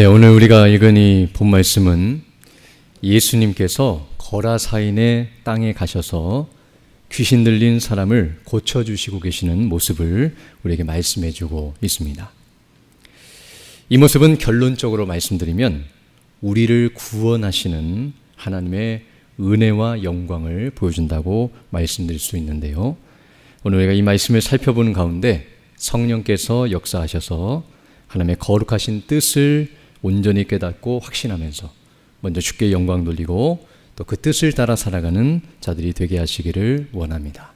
네, 오늘 우리가 읽은 이 본 말씀은 예수님께서 거라사인의 땅에 가셔서 귀신 들린 사람을 고쳐주시고 계시는 모습을 우리에게 말씀해 주고 있습니다. 이 모습은 결론적으로 말씀드리면 우리를 구원하시는 하나님의 은혜와 영광을 보여준다고 말씀드릴 수 있는데요. 오늘 우리가 이 말씀을 살펴보는 가운데 성령께서 역사하셔서 하나님의 거룩하신 뜻을 온전히 깨닫고 확신하면서 먼저 주께 영광 돌리고 또 그 뜻을 따라 살아가는 자들이 되게 하시기를 원합니다.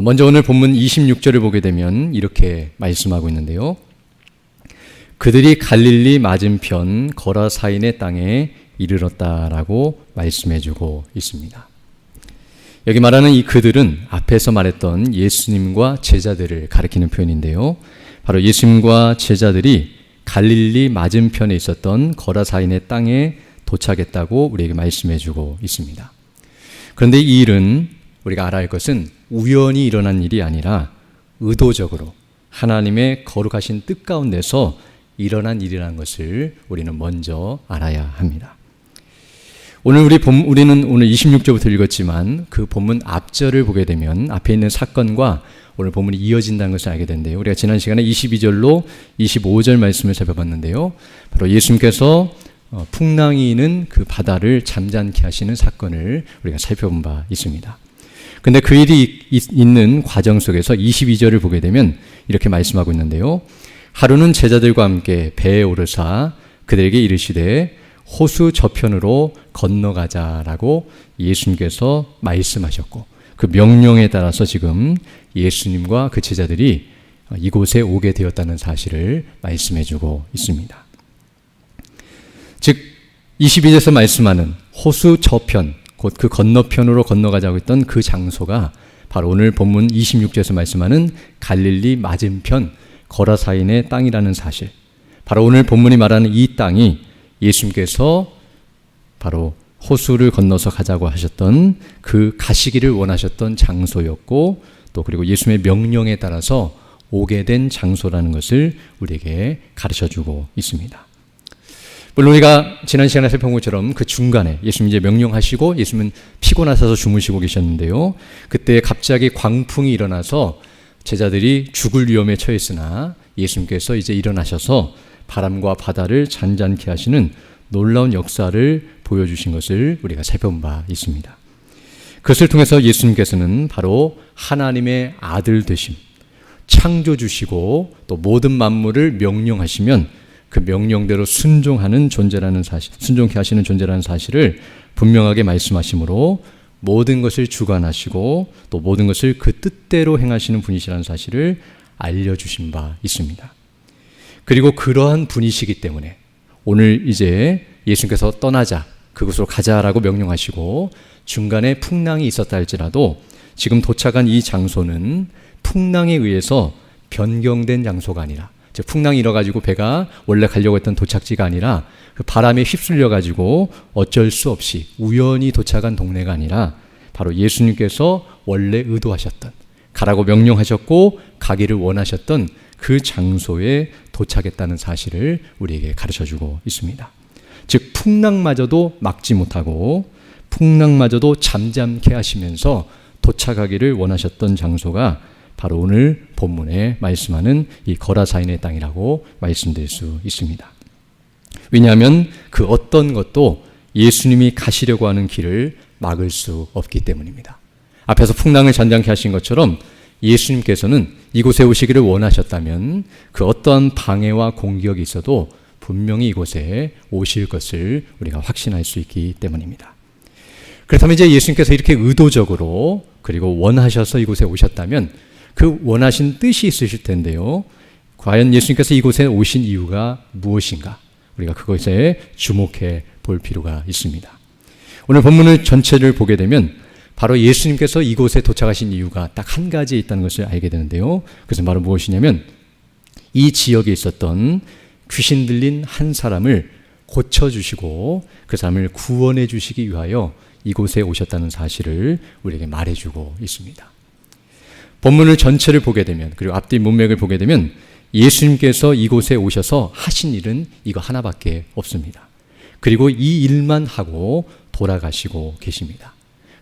먼저 오늘 본문 26절을 보게 되면 이렇게 말씀하고 있는데요. 그들이 갈릴리 맞은편 거라사인의 땅에 이르렀다라고 말씀해주고 있습니다. 여기 말하는 이 그들은 앞에서 말했던 예수님과 제자들을 가리키는 표현인데요. 바로 예수님과 제자들이 갈릴리 맞은편에 있었던 거라사인의 땅에 도착했다고 우리에게 말씀해주고 있습니다. 그런데 이 일은 우리가 알아야 할 것은 우연히 일어난 일이 아니라 의도적으로 하나님의 거룩하신 뜻 가운데서 일어난 일이라는 것을 우리는 먼저 알아야 합니다. 오늘 우리는 오늘 26절부터 읽었지만 그 본문 앞절을 보게 되면 앞에 있는 사건과 오늘 본문이 이어진다는 것을 알게 되는데요. 우리가 지난 시간에 22절로 25절 말씀을 살펴봤는데요. 바로 예수님께서 풍랑이 있는 그 바다를 잠잠케 하시는 사건을 우리가 살펴본 바 있습니다. 근데 그 일이 있는 과정 속에서 22절을 보게 되면 이렇게 말씀하고 있는데요. 하루는 제자들과 함께 배에 오르사 그들에게 이르시되 호수 저편으로 건너가자라고 예수님께서 말씀하셨고 그 명령에 따라서 지금 예수님과 그 제자들이 이곳에 오게 되었다는 사실을 말씀해주고 있습니다. 즉 22절에서 말씀하는 호수 저편 곧 그 건너편으로 건너가자고 했던 그 장소가 바로 오늘 본문 26절에서 말씀하는 갈릴리 맞은편 거라사인의 땅이라는 사실, 바로 오늘 본문이 말하는 이 땅이 예수님께서 바로 호수를 건너서 가자고 하셨던 그 가시기를 원하셨던 장소였고 또 그리고 예수님의 명령에 따라서 오게 된 장소라는 것을 우리에게 가르쳐주고 있습니다. 물론 우리가 지난 시간에 살펴본 것처럼 그 중간에 예수님 이제 명령하시고 예수님은 피곤하셔서 주무시고 계셨는데요. 그때 갑자기 광풍이 일어나서 제자들이 죽을 위험에 처했으나 예수님께서 이제 일어나셔서 바람과 바다를 잔잔케 하시는 놀라운 역사를 보여주신 것을 우리가 살펴본 바 있습니다. 그것을 통해서 예수님께서는 바로 하나님의 아들 되심, 창조주시고 또 모든 만물을 명령하시면 그 명령대로 순종하는 존재라는 사실, 순종케 하시는 존재라는 사실을 분명하게 말씀하시므로 모든 것을 주관하시고 또 모든 것을 그 뜻대로 행하시는 분이시라는 사실을 알려주신 바 있습니다. 그리고 그러한 분이시기 때문에 오늘 이제 예수님께서 떠나자, 그곳으로 가자라고 명령하시고 중간에 풍랑이 있었다 할지라도 지금 도착한 이 장소는 풍랑에 의해서 변경된 장소가 아니라, 즉 풍랑이 일어가지고 배가 원래 가려고 했던 도착지가 아니라 그 바람에 휩쓸려가지고 어쩔 수 없이 우연히 도착한 동네가 아니라 바로 예수님께서 원래 의도하셨던, 가라고 명령하셨고 가기를 원하셨던 그 장소에 도착했다는 사실을 우리에게 가르쳐주고 있습니다. 즉 풍랑마저도 막지 못하고 풍랑마저도 잠잠케 하시면서 도착하기를 원하셨던 장소가 바로 오늘 본문에 말씀하는 이 거라사인의 땅이라고 말씀드릴 수 있습니다. 왜냐하면 그 어떤 것도 예수님이 가시려고 하는 길을 막을 수 없기 때문입니다. 앞에서 풍랑을 잔잔케 하신 것처럼 예수님께서는 이곳에 오시기를 원하셨다면 그 어떠한 방해와 공격이 있어도 분명히 이곳에 오실 것을 우리가 확신할 수 있기 때문입니다. 그렇다면 이제 예수님께서 이렇게 의도적으로 그리고 원하셔서 이곳에 오셨다면 그 원하신 뜻이 있으실 텐데요. 과연 예수님께서 이곳에 오신 이유가 무엇인가? 우리가 그것에 주목해 볼 필요가 있습니다. 오늘 본문을 전체를 보게 되면 바로 예수님께서 이곳에 도착하신 이유가 딱 한 가지 있다는 것을 알게 되는데요. 그것은 바로 무엇이냐면 이 지역에 있었던 귀신 들린 한 사람을 고쳐주시고 그 사람을 구원해 주시기 위하여 이곳에 오셨다는 사실을 우리에게 말해주고 있습니다. 본문을 전체를 보게 되면, 그리고 앞뒤 문맥을 보게 되면 예수님께서 이곳에 오셔서 하신 일은 이거 하나밖에 없습니다. 그리고 이 일만 하고 돌아가시고 계십니다.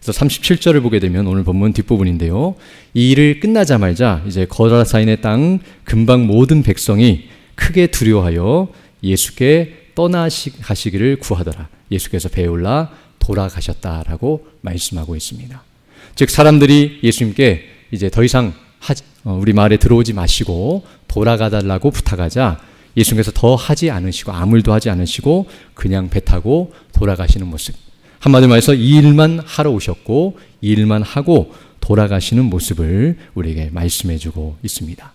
그래서 37절을 보게 되면 오늘 본문 뒷부분인데요. 이 일을 끝나자마자 이제 거라사인의 땅 근방 모든 백성이 크게 두려워하여 예수께 떠나시기를 구하더라. 예수께서 배에 올라 돌아가셨다라고 말씀하고 있습니다. 즉 사람들이 예수님께 이제 더 이상 우리 마을에 들어오지 마시고 돌아가달라고 부탁하자 예수님께서 더 하지 않으시고 아무 일도 하지 않으시고 그냥 배 타고 돌아가시는 모습. 한마디로 말해서 이 일만 하러 오셨고 이 일만 하고 돌아가시는 모습을 우리에게 말씀해 주고 있습니다.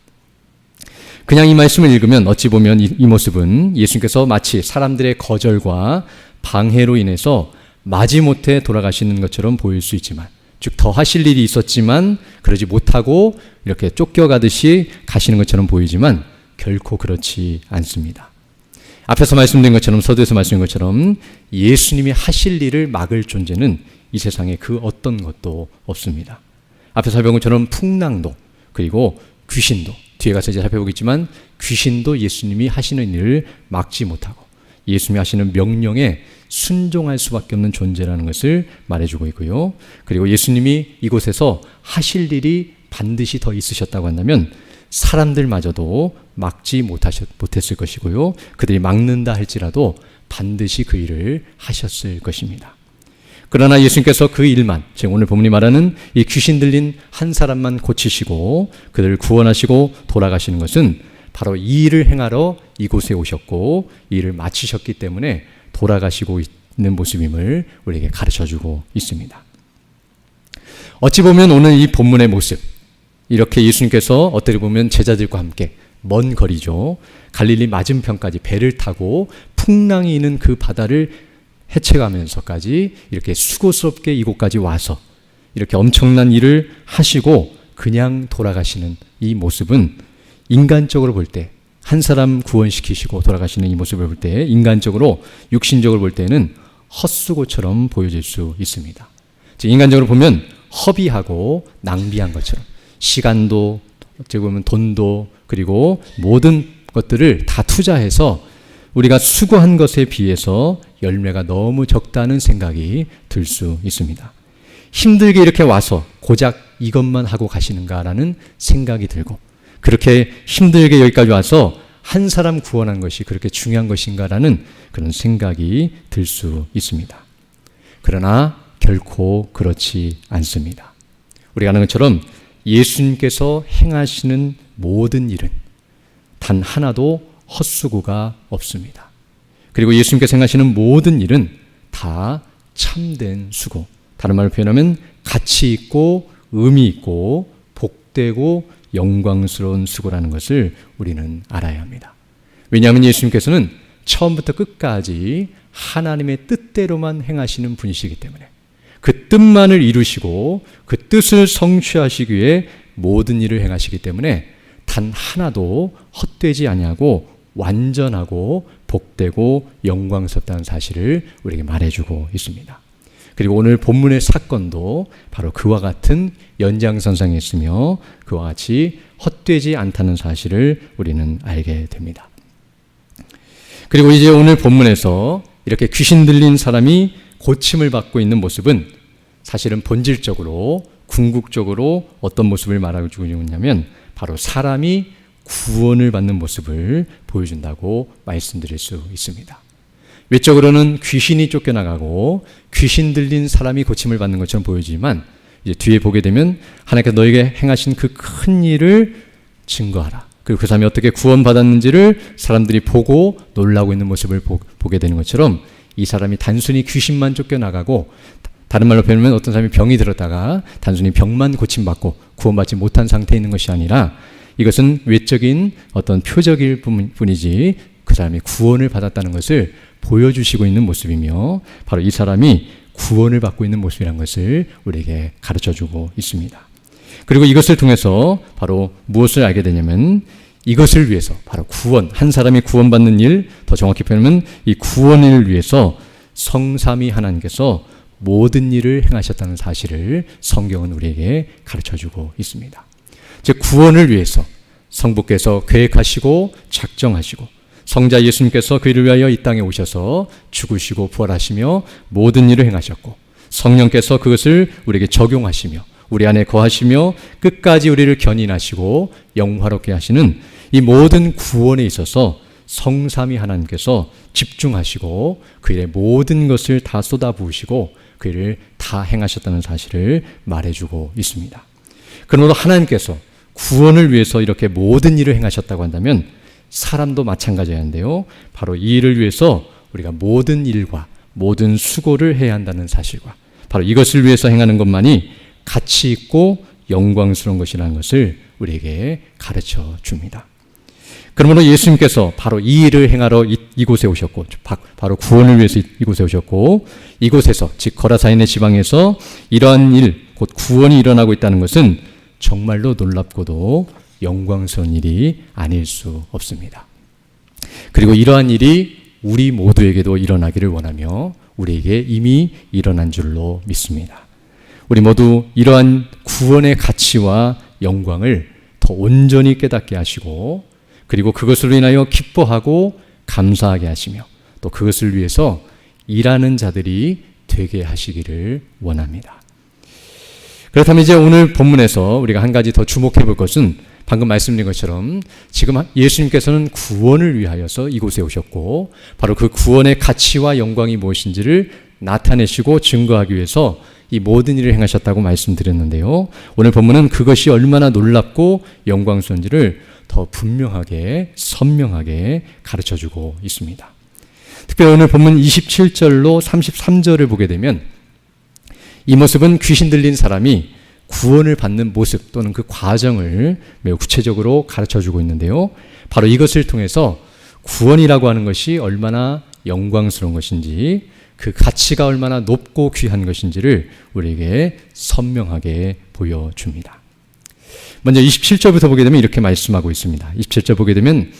그냥 이 말씀을 읽으면 어찌 보면 이 모습은 예수님께서 마치 사람들의 거절과 방해로 인해서 마지못해 돌아가시는 것처럼 보일 수 있지만, 즉 더 하실 일이 있었지만 그러지 못하고 이렇게 쫓겨가듯이 가시는 것처럼 보이지만 결코 그렇지 않습니다. 앞에서 말씀드린 것처럼, 서두에서 말씀드린 것처럼 예수님이 하실 일을 막을 존재는 이 세상에 그 어떤 것도 없습니다. 앞에서 살펴본 것처럼 풍랑도, 그리고 귀신도, 뒤에 가서 이제 살펴보겠지만 귀신도 예수님이 하시는 일을 막지 못하고 예수님이 하시는 명령에 순종할 수밖에 없는 존재라는 것을 말해주고 있고요. 그리고 예수님이 이곳에서 하실 일이 반드시 더 있으셨다고 한다면 사람들마저도 막지 못했을 것이고요. 그들이 막는다 할지라도 반드시 그 일을 하셨을 것입니다. 그러나 예수님께서 그 일만, 지금 오늘 본문이 말하는 이 귀신 들린 한 사람만 고치시고 그들을 구원하시고 돌아가시는 것은 바로 이 일을 행하러 이곳에 오셨고 이 일을 마치셨기 때문에 돌아가시고 있는 모습임을 우리에게 가르쳐주고 있습니다. 어찌 보면 오늘 이 본문의 모습, 이렇게 예수님께서 어떻게 보면 제자들과 함께 먼 거리죠, 갈릴리 맞은편까지 배를 타고 풍랑이 있는 그 바다를 헤쳐가면서까지 이렇게 수고스럽게 이곳까지 와서 이렇게 엄청난 일을 하시고 그냥 돌아가시는 이 모습은 인간적으로 볼 때, 한 사람 구원시키시고 돌아가시는 이 모습을 볼 때 인간적으로, 육신적으로 볼 때는 헛수고처럼 보여질 수 있습니다. 즉 인간적으로 보면 허비하고 낭비한 것처럼, 시간도 어찌 보면 돈도 그리고 모든 것들을 다 투자해서 우리가 수고한 것에 비해서 열매가 너무 적다는 생각이 들 수 있습니다. 힘들게 이렇게 와서 고작 이것만 하고 가시는가라는 생각이 들고, 그렇게 힘들게 여기까지 와서 한 사람 구원한 것이 그렇게 중요한 것인가라는 그런 생각이 들 수 있습니다. 그러나 결코 그렇지 않습니다. 우리가 아는 것처럼 예수님께서 행하시는 모든 일은 단 하나도 헛수고가 없습니다. 그리고 예수님께서 행하시는 모든 일은 다 참된 수고, 다른 말로 표현하면 가치 있고 의미 있고 복되고 영광스러운 수고라는 것을 우리는 알아야 합니다. 왜냐하면 예수님께서는 처음부터 끝까지 하나님의 뜻대로만 행하시는 분이시기 때문에, 그 뜻만을 이루시고 그 뜻을 성취하시기 위해 모든 일을 행하시기 때문에 단 하나도 헛되지 아니하고 완전하고 복되고 영광스럽다는 사실을 우리에게 말해주고 있습니다. 그리고 오늘 본문의 사건도 바로 그와 같은 연장선상에 있으며 그와 같이 헛되지 않다는 사실을 우리는 알게 됩니다. 그리고 이제 오늘 본문에서 이렇게 귀신 들린 사람이 고침을 받고 있는 모습은 사실은 본질적으로, 궁극적으로 어떤 모습을 말하고 있냐면 바로 사람이 구원을 받는 모습을 보여준다고 말씀드릴 수 있습니다. 외적으로는 귀신이 쫓겨나가고 귀신 들린 사람이 고침을 받는 것처럼 보이지만 이제 뒤에 보게 되면 하나님께서 너에게 행하신 그 큰 일을 증거하라. 그리고 그 사람이 어떻게 구원받았는지를 사람들이 보고 놀라고 있는 모습을 보게 되는 것처럼 이 사람이 단순히 귀신만 쫓겨나가고, 다른 말로 표현하면 어떤 사람이 병이 들었다가 단순히 병만 고침받고 구원받지 못한 상태에 있는 것이 아니라 이것은 외적인 어떤 표적일 뿐이지 그 사람이 구원을 받았다는 것을 보여주시고 있는 모습이며 바로 이 사람이 구원을 받고 있는 모습이라는 것을 우리에게 가르쳐주고 있습니다. 그리고 이것을 통해서 바로 무엇을 알게 되냐면 이것을 위해서, 바로 구원, 한 사람이 구원받는 일, 더 정확히 표현하면 이 구원을 위해서 성삼위 하나님께서 모든 일을 행하셨다는 사실을 성경은 우리에게 가르쳐주고 있습니다. 즉 구원을 위해서 성부께서 계획하시고 작정하시고 성자 예수님께서 그를 위하여 이 땅에 오셔서 죽으시고 부활하시며 모든 일을 행하셨고 성령께서 그것을 우리에게 적용하시며 우리 안에 거하시며 끝까지 우리를 견인하시고 영화롭게 하시는 이 모든 구원에 있어서 성삼위 하나님께서 집중하시고 그 일의 모든 것을 다 쏟아부으시고 그 일을 다 행하셨다는 사실을 말해주고 있습니다. 그러므로 하나님께서 구원을 위해서 이렇게 모든 일을 행하셨다고 한다면 사람도 마찬가지인데요. 바로 이 일을 위해서 우리가 모든 일과 모든 수고를 해야 한다는 사실과 바로 이것을 위해서 행하는 것만이 가치 있고 영광스러운 것이라는 것을 우리에게 가르쳐 줍니다. 그러므로 예수님께서 바로 이 일을 행하러 이곳에 오셨고 바로 구원을 위해서 이곳에 오셨고 이곳에서 즉 거라사인의 지방에서 이러한 일 곧 구원이 일어나고 있다는 것은 정말로 놀랍고도 영광스러운 일이 아닐 수 없습니다. 그리고 이러한 일이 우리 모두에게도 일어나기를 원하며 우리에게 이미 일어난 줄로 믿습니다. 우리 모두 이러한 구원의 가치와 영광을 더 온전히 깨닫게 하시고 그리고 그것으로 인하여 기뻐하고 감사하게 하시며 또 그것을 위해서 일하는 자들이 되게 하시기를 원합니다. 그렇다면 이제 오늘 본문에서 우리가 한 가지 더 주목해 볼 것은 방금 말씀드린 것처럼 지금 예수님께서는 구원을 위하여서 이곳에 오셨고 바로 그 구원의 가치와 영광이 무엇인지를 나타내시고 증거하기 위해서 이 모든 일을 행하셨다고 말씀드렸는데요. 오늘 본문은 그것이 얼마나 놀랍고 영광스러운지를 더 분명하게 선명하게 가르쳐주고 있습니다. 특별히 오늘 본문 27절로 33절을 보게 되면 이 모습은 귀신 들린 사람이 구원을 받는 모습 또는 그 과정을 매우 구체적으로 가르쳐주고 있는데요. 바로 이것을 통해서 구원이라고 하는 것이 얼마나 영광스러운 것인지 그 가치가 얼마나 높고 귀한 것인지를 우리에게 선명하게 보여줍니다. 먼저 27절부터 보게 되면 이렇게 말씀하고 있습니다. 27절 보게 되면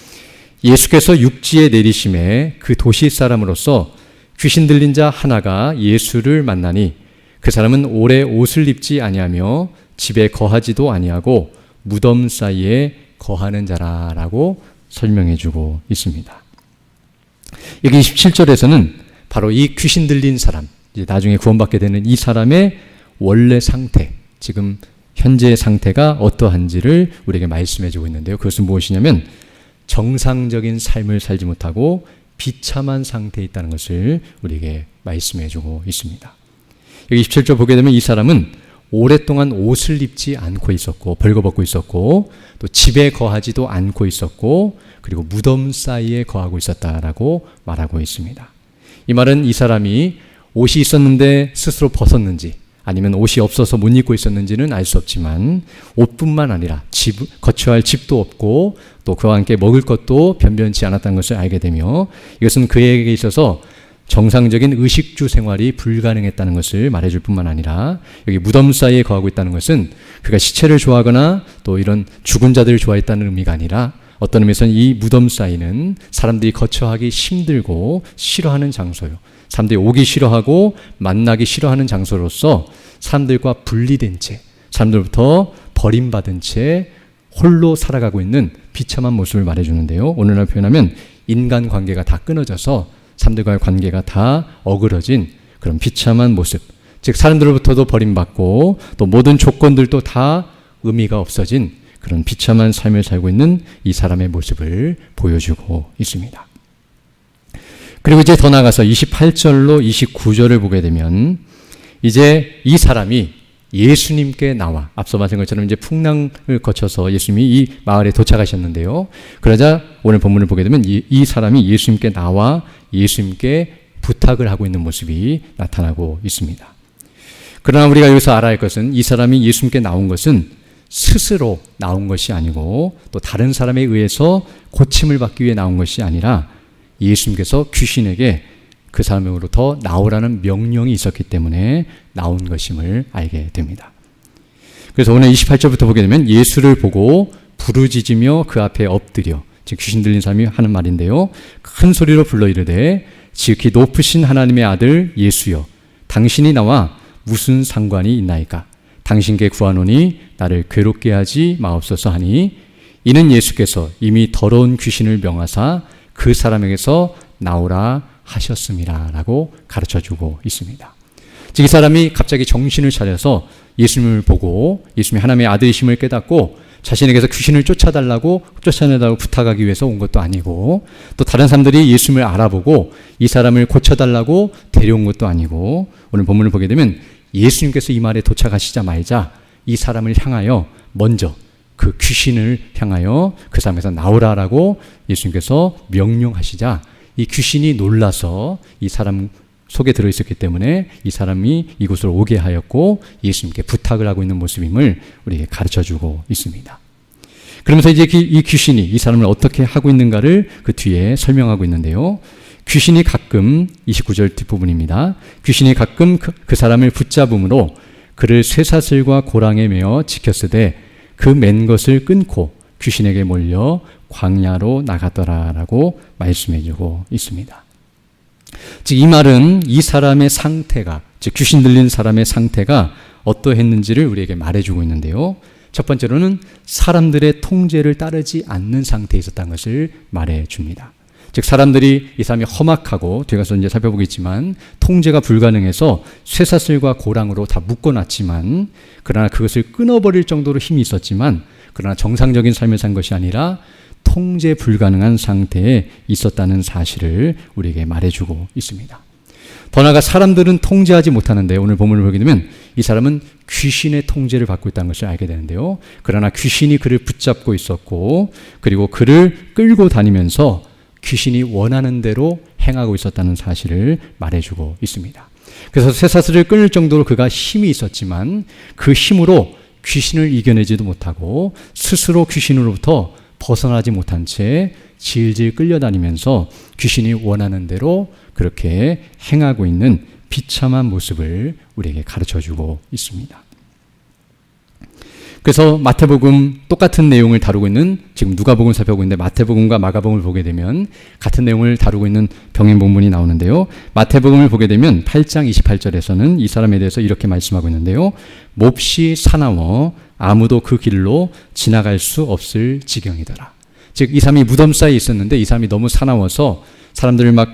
예수께서 육지에 내리심에 그 도시 사람으로서 귀신 들린 자 하나가 예수를 만나니 그 사람은 오래 옷을 입지 아니하며 집에 거하지도 아니하고 무덤 사이에 거하는 자라라고 설명해주고 있습니다. 여기 27절에서는 바로 이 귀신 들린 사람, 이제 나중에 구원받게 되는 이 사람의 원래 상태, 지금 현재의 상태가 어떠한지를 우리에게 말씀해주고 있는데요. 그것은 무엇이냐면 정상적인 삶을 살지 못하고 비참한 상태에 있다는 것을 우리에게 말씀해주고 있습니다. 여기 27절 보게 되면 이 사람은 오랫동안 옷을 입지 않고 있었고 벌거벗고 있었고 또 집에 거하지도 않고 있었고 그리고 무덤 사이에 거하고 있었다라고 말하고 있습니다. 이 말은 이 사람이 옷이 있었는데 스스로 벗었는지 아니면 옷이 없어서 못 입고 있었는지는 알 수 없지만 옷뿐만 아니라 거처할 집도 없고 또 그와 함께 먹을 것도 변변치 않았다는 것을 알게 되며 이것은 그에게 있어서 정상적인 의식주 생활이 불가능했다는 것을 말해줄 뿐만 아니라 여기 무덤 사이에 거하고 있다는 것은 그가 시체를 좋아하거나 또 이런 죽은 자들을 좋아했다는 의미가 아니라 어떤 의미에서는 이 무덤 사이는 사람들이 거처하기 힘들고 싫어하는 장소요. 사람들이 오기 싫어하고 만나기 싫어하는 장소로서 사람들과 분리된 채 사람들부터 버림받은 채 홀로 살아가고 있는 비참한 모습을 말해주는데요. 오늘날 표현하면 인간관계가 다 끊어져서 사람들과의 관계가 다 어그러진 그런 비참한 모습, 즉 사람들로부터도 버림받고 또 모든 조건들도 다 의미가 없어진 그런 비참한 삶을 살고 있는 이 사람의 모습을 보여주고 있습니다. 그리고 이제 더 나아가서 28절로 29절을 보게 되면 이제 이 사람이 예수님께 나와 앞서 말한 것처럼 이제 풍랑을 거쳐서 예수님이 이 마을에 도착하셨는데요. 그러자 오늘 본문을 보게 되면 이 사람이 예수님께 나와 예수님께 부탁을 하고 있는 모습이 나타나고 있습니다. 그러나 우리가 여기서 알아야 할 것은 이 사람이 예수님께 나온 것은 스스로 나온 것이 아니고 또 다른 사람에 의해서 고침을 받기 위해 나온 것이 아니라 예수님께서 귀신에게 그 사람으로부터 나오라는 명령이 있었기 때문에 나온 것임을 알게 됩니다. 그래서 오늘 28절부터 보게 되면 예수를 보고 부르짖으며 그 앞에 엎드려, 즉 귀신 들린 사람이 하는 말인데요. 큰 소리로 불러 이르되 지극히 높으신 하나님의 아들 예수여, 당신이 나와 무슨 상관이 있나이까? 당신께 구하노니 나를 괴롭게 하지 마옵소서 하니 이는 예수께서 이미 더러운 귀신을 명하사 그 사람에게서 나오라 하셨습니다. 라고 가르쳐주고 있습니다. 즉, 이 사람이 갑자기 정신을 차려서 예수님을 보고 예수님이 하나님의 아들이심을 깨닫고 자신에게서 귀신을 쫓아내달라고 부탁하기 위해서 온 것도 아니고, 또 다른 사람들이 예수님을 알아보고 이 사람을 고쳐달라고 데려온 것도 아니고, 오늘 본문을 보게 되면 예수님께서 이 말에 도착하시자마자 이 사람을 향하여 먼저 그 귀신을 향하여 그 사람에서 나오라라고 예수님께서 명령하시자 이 귀신이 놀라서 이 사람 속에 들어있었기 때문에 이 사람이 이곳으로 오게 하였고 예수님께 부탁을 하고 있는 모습임을 우리에게 가르쳐주고 있습니다. 그러면서 이제 이 귀신이 이 사람을 어떻게 하고 있는가를 그 뒤에 설명하고 있는데요. 귀신이 가끔, 29절 뒷부분입니다. 귀신이 가끔 그 사람을 붙잡음으로 그를 쇠사슬과 고랑에 매어 지켰으되 그 맨 것을 끊고 귀신에게 몰려 광야로 나가더라라고 말씀해주고 있습니다. 즉, 이 말은 이 사람의 상태가, 즉 귀신 들린 사람의 상태가 어떠했는지를 우리에게 말해주고 있는데요. 첫 번째로는 사람들의 통제를 따르지 않는 상태에 있었다는 것을 말해줍니다. 즉, 사람들이 이 사람이 험악하고 뒤에 가서 이제 살펴보겠지만 통제가 불가능해서 쇠사슬과 고랑으로 다 묶어놨지만, 그러나 그것을 끊어버릴 정도로 힘이 있었지만, 그러나 정상적인 삶을 산 것이 아니라 통제 불가능한 상태에 있었다는 사실을 우리에게 말해주고 있습니다. 더 나아가 사람들은 통제하지 못하는데, 오늘 본문을 보게 되면 이 사람은 귀신의 통제를 받고 있다는 것을 알게 되는데요. 그러나 귀신이 그를 붙잡고 있었고, 그리고 그를 끌고 다니면서 귀신이 원하는 대로 행하고 있었다는 사실을 말해주고 있습니다. 그래서 쇠사슬을 끊을 정도로 그가 힘이 있었지만 그 힘으로 귀신을 이겨내지도 못하고 스스로 귀신으로부터 벗어나지 못한 채 질질 끌려다니면서 귀신이 원하는 대로 그렇게 행하고 있는 비참한 모습을 우리에게 가르쳐주고 있습니다. 그래서 마태복음 똑같은 내용을 다루고 있는, 지금 누가복음 살펴보고 있는데 마태복음과 마가복음을 보게 되면 같은 내용을 다루고 있는 병행 본문이 나오는데요. 마태복음을 보게 되면 8장 28절에서는 이 사람에 대해서 이렇게 말씀하고 있는데요. 몹시 사나워 아무도 그 길로 지나갈 수 없을 지경이더라. 즉, 이 사람이 무덤 사이에 있었는데 이 사람이 너무 사나워서 사람들을 막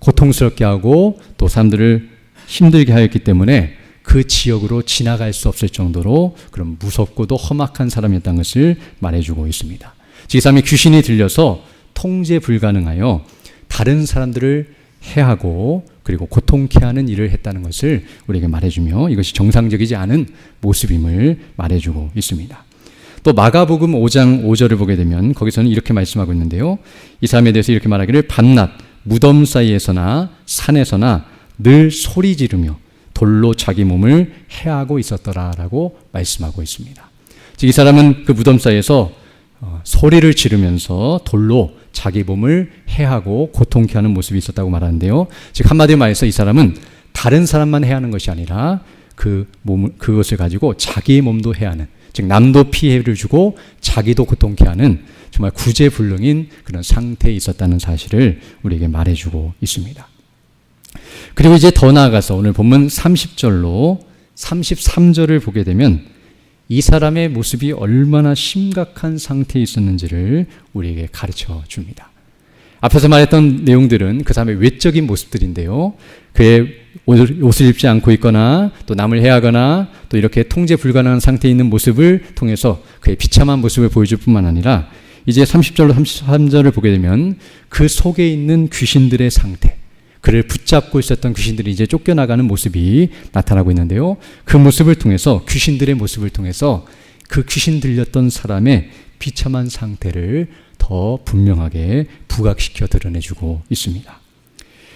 고통스럽게 하고 또 사람들을 힘들게 하였기 때문에 그 지역으로 지나갈 수 없을 정도로 그런 무섭고도 험악한 사람이었다는 것을 말해주고 있습니다. 즉, 이 사람이 귀신이 들려서 통제 불가능하여 다른 사람들을 해하고 그리고 고통케 하는 일을 했다는 것을 우리에게 말해주며 이것이 정상적이지 않은 모습임을 말해주고 있습니다. 또 마가복음 5장 5절을 보게 되면 거기서는 이렇게 말씀하고 있는데요. 이 사람에 대해서 이렇게 말하기를 밤낮 무덤 사이에서나 산에서나 늘 소리 지르며 돌로 자기 몸을 해하고 있었더라라고 말씀하고 있습니다. 즉, 이 사람은 그 무덤 사이에서 소리를 지르면서 돌로 자기 몸을 해하고 고통케 하는 모습이 있었다고 말하는데요. 즉, 한마디로 말해서 이 사람은 다른 사람만 해하는 것이 아니라 그것을 가지고 자기의 몸도 해하는, 즉 남도 피해를 주고 자기도 고통케 하는 정말 구제불능인 그런 상태에 있었다는 사실을 우리에게 말해주고 있습니다. 그리고 이제 더 나아가서 오늘 본문 30절로 33절을 보게 되면 이 사람의 모습이 얼마나 심각한 상태에 있었는지를 우리에게 가르쳐 줍니다. 앞에서 말했던 내용들은 그 사람의 외적인 모습들인데요. 그의 옷을 입지 않고 있거나 또 남을 해하거나 또 이렇게 통제 불가능한 상태에 있는 모습을 통해서 그의 비참한 모습을 보여줄 뿐만 아니라 이제 30절로 33절을 보게 되면 그 속에 있는 귀신들의 상태, 그를 붙잡고 있었던 귀신들이 이제 쫓겨나가는 모습이 나타나고 있는데요. 그 모습을 통해서, 귀신들의 모습을 통해서 그 귀신 들렸던 사람의 비참한 상태를 더 분명하게 부각시켜 드러내주고 있습니다.